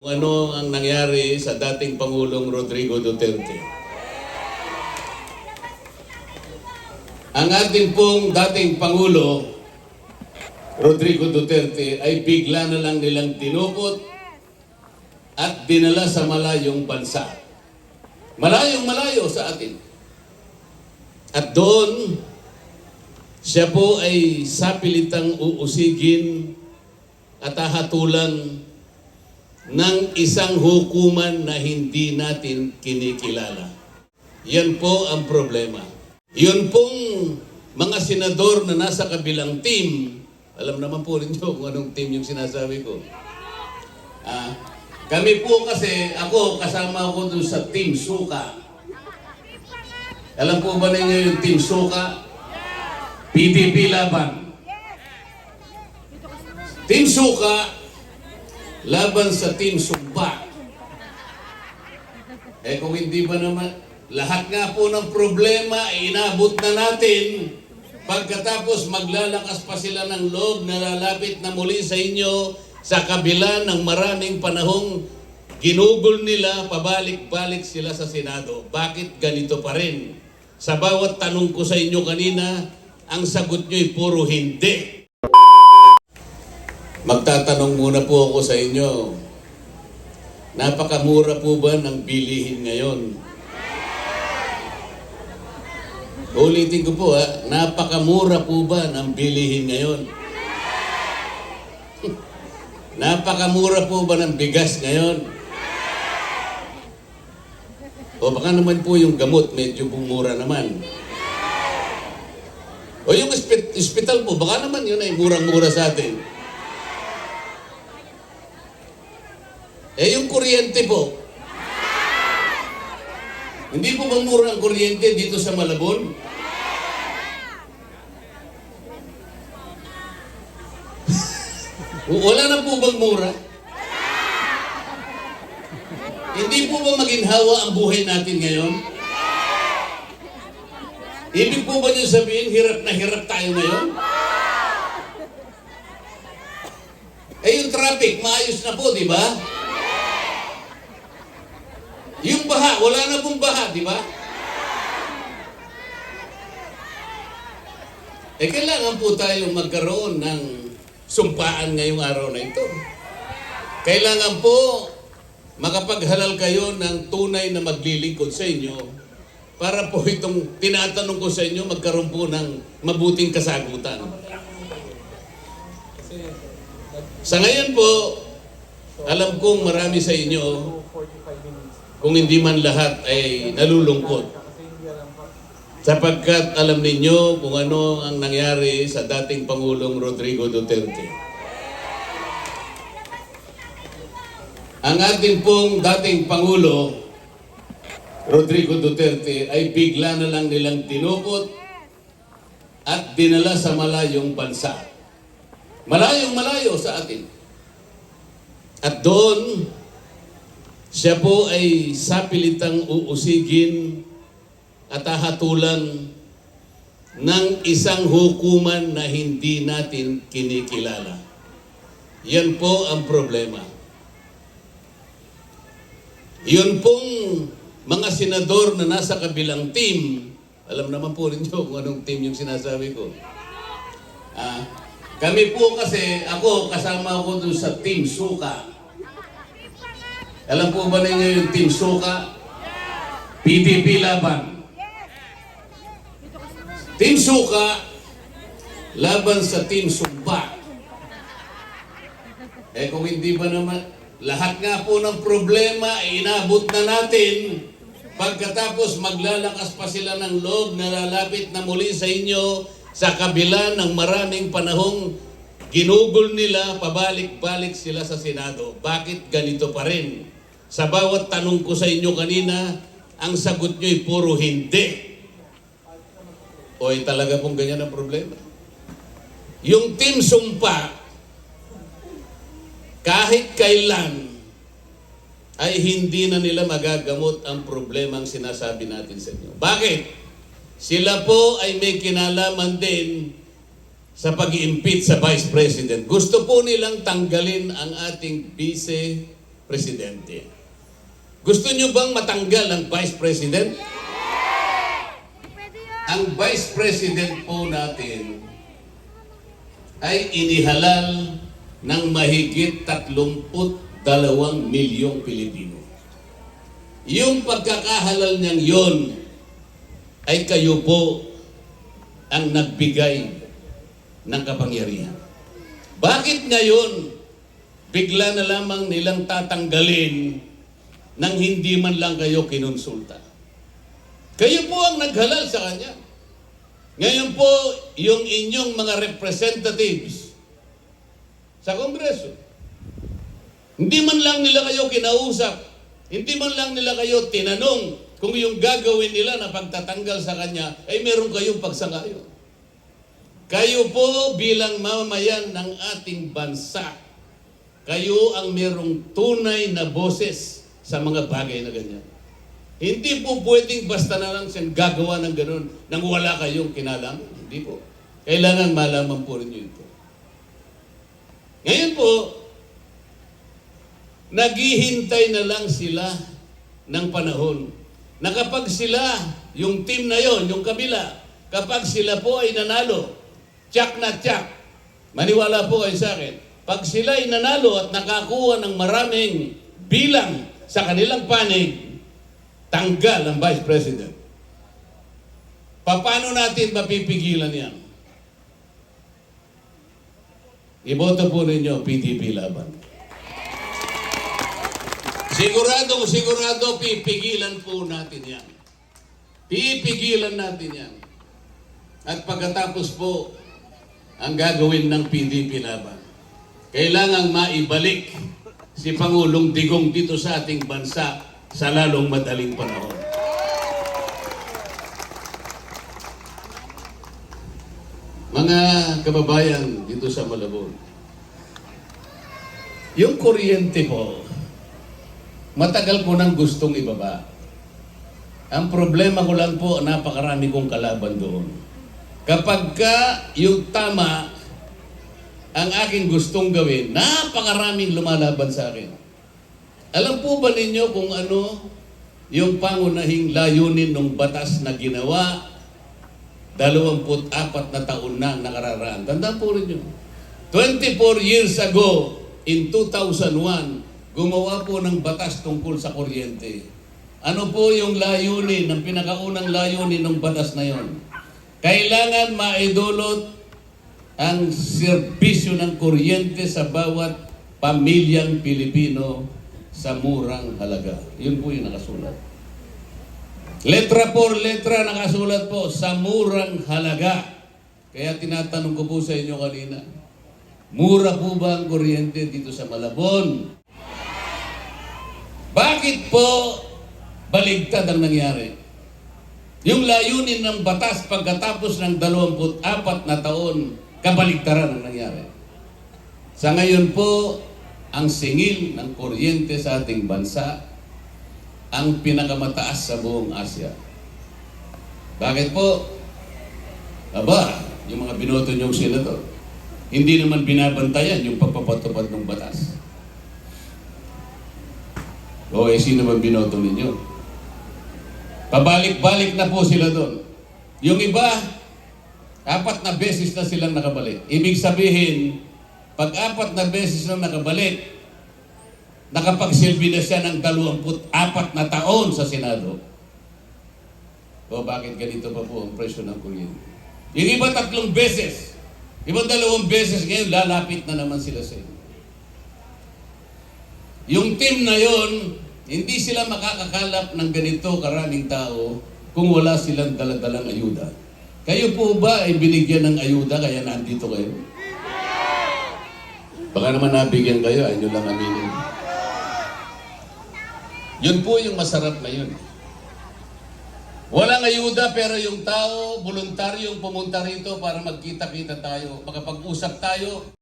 Ano ang nangyari sa dating Pangulong Rodrigo Duterte? Ang ating pong dating Pangulo, Rodrigo Duterte, ay bigla na lang nilang tinupot at dinala sa malayong bansa. Malayong malayo sa atin. At doon, siya po ay sapilitang uusigin at hahatulan ng isang hukuman na hindi natin kinikilala. Yan po ang problema. Yun pong mga senador na nasa kabilang team, alam naman po rin nyo kung anong team yung sinasabi ko. Kami po kasi, ako kasama ko dun sa Team Suka. Alam po ba ninyo yung Team Suka? PDP laban. Team Suka laban sa Team Sumba. Kung hindi ba naman, lahat nga po ng problema inabot na natin. Pagkatapos maglalakas pa sila ng loob na lalapit na muli sa inyo sa kabila ng maraming panahong ginugol nila, pabalik-balik sila sa Senado. Bakit ganito pa rin? Sa bawat tanong ko sa inyo kanina, ang sagot nyo ay puro hindi. Magtatanong muna po ako sa inyo, napakamura po ba ng bilihin ngayon? Ulitin ko po napakamura po ba ng bilihin ngayon? Napakamura po ba ng bigas ngayon? O baka naman po yung gamot medyo bumura naman. O yung ospital po, baka naman yun ay murang-mura sa atin. Yung kuryente po. Hindi po bang mura ang kuryente dito sa Malabon? Wala na po bang mura? Hindi po ba maginhawa ang buhay natin ngayon? Ibig po ba niyo sabihin, hirap na hirap tayo ngayon? Yung traffic, maayos na po, di ba? Yung baha, wala na pong baha, di ba? Kailangan po tayo magkaroon ng sumpaan ngayong araw na ito. Kailangan po makapaghalal kayo ng tunay na maglilingkod sa inyo para po itong tinatanong ko sa inyo magkaroon po ng mabuting kasagutan. Sa ngayon po, alam kong marami sa inyo, kung hindi man lahat ay nalulungkot. Sapagkat alam ninyo kung ano ang nangyari sa dating Pangulong Rodrigo Duterte. Ang ating pong dating Pangulo, Rodrigo Duterte, ay bigla na lang nilang tinupot at dinala sa malayong bansa. Malayong malayo sa atin. At doon, siya po ay sapilitang uusigin at hahatulan ng isang hukuman na hindi natin kinikilala. Yan po ang problema. Yun pong mga senador na nasa kabilang team, alam naman po rin nyo kung anong team yung sinasabi ko. Kami po kasi, ako kasama ko dun sa Team Suka. Alam po ba ninyo yung Team Suka? PDP laban. Team Suka laban sa Team Sumba. Kung hindi ba naman, lahat nga po ng problema inabot na natin. Pagkatapos maglalakas pa sila ng loob na lalapit na muli sa inyo sa kabila ng maraming panahong ginugol nila, pabalik-balik sila sa Senado. Bakit ganito pa rin? Sa bawat tanong ko sa inyo kanina, ang sagot nyo ay puro hindi. O talaga pong ganyan ang problema. Yung Team Sumpa, kahit kailan, ay hindi na nila magagamot ang problemang sinasabi natin sa inyo. Bakit? Sila po ay may kinalaman din sa pag-i-impeach sa Vice President. Gusto po nilang tanggalin ang ating Vice presidente. Gusto nyo bang matanggal ang vice president? Ang vice president po natin ay inihalal ng mahigit 32 milyong Pilipino. Yung pagkakahalal niyang yon ay kayo po ang nagbigay ng kapangyarihan. Bakit ngayon bigla na lamang nilang tatanggalin nang hindi man lang kayo kinonsulta? Kayo po ang naghalal sa kanya. Ngayon po, yung inyong mga representatives sa Kongreso, hindi man lang nila kayo kinausap, hindi man lang nila kayo tinanong kung yung gagawin nila na pagtatanggal sa kanya ay meron kayong pagsangayon. Kayo po bilang mamamayan ng ating bansa, kayo ang merong tunay na boses sa mga bagay na ganyan. Hindi po pwedeng basta na lang siyang gagawa ng ganun nang wala kayong kinalaman. Hindi po. Kailangan malaman po rin ito. Ngayon po, naghihintay na lang sila ng panahon na kapag sila, yung team na yon, yung kabila, kapag sila po ay nanalo, tsak na tsak, maniwala po kayo sa akin, pag sila ay nanalo at nakakuha ng maraming bilang sa kanilang panig, tanggal ang Vice President. Paano natin mapipigilan yan? Iboto po ninyo, PDP laban. Sigurado, pipigilan po natin yan. Pipigilan natin yan. At pagkatapos po, ang gagawin ng PDP laban, kailangang maibalik si Pangulong Digong dito sa ating bansa sa lalong madaling panahon. Mga kababayan dito sa Malabon, yung kuryente po, matagal ko nang gustong ibaba. Ang problema ko lang po, napakarami kong kalaban doon. Kapag ka yung tama ang aking gustong gawin, napakaraming lumalaban sa akin. Alam po ba ninyo kung ano yung pangunahing layunin ng batas na ginawa 24 na taon na nakararaan? Tandaan po rin yun. 24 years ago, in 2001, gumawa po ng batas tungkol sa kuryente. Ano po yung layunin, ang pinakaunang layunin ng batas na yon? Kailangan maidulot ang serbisyo ng kuryente sa bawat pamilyang Pilipino sa murang halaga. Yun po yung nakasulat. Letra por letra nakasulat po, sa murang halaga. Kaya tinatanong ko po sa inyo kanina, mura po ba ang kuryente dito sa Malabon? Bakit po baligtad ang nangyari? Yung layunin ng batas pagkatapos ng 24 na taon, kabaligtaran ang nangyari. Sa ngayon po, ang singil ng kuryente sa ating bansa ang pinakamataas sa buong Asia. Bakit po? Aba, yung mga binoto niyong senador, hindi naman binabantayan yung pagpapatupad ng batas. O sino ba binoto ninyo? Pabalik-balik na po sila doon. Yung iba, 4 na beses na silang nakabalik. Ibig sabihin, pag 4 na beses na nakabalik, nakapagsilbi na siya ng 24 na taon sa Senado. O bakit ganito pa po ang presyo ng kuryente? Yung iba 3 beses, iba 2 beses, ngayon lalapit na naman sila sa inyo. Yung team na yon, hindi sila makakakalap ng ganito karaming tao kung wala silang daladalang ayuda. Kayo po ba ay binigyan ng ayuda kaya nandito kayo? Baka naman nabigyan kayo, ay nyo lang aminin. Yun po yung masarap na yun. Walang ayuda pero yung tao, voluntaryong pumunta rito para magkita-kita tayo, makapag-usap tayo.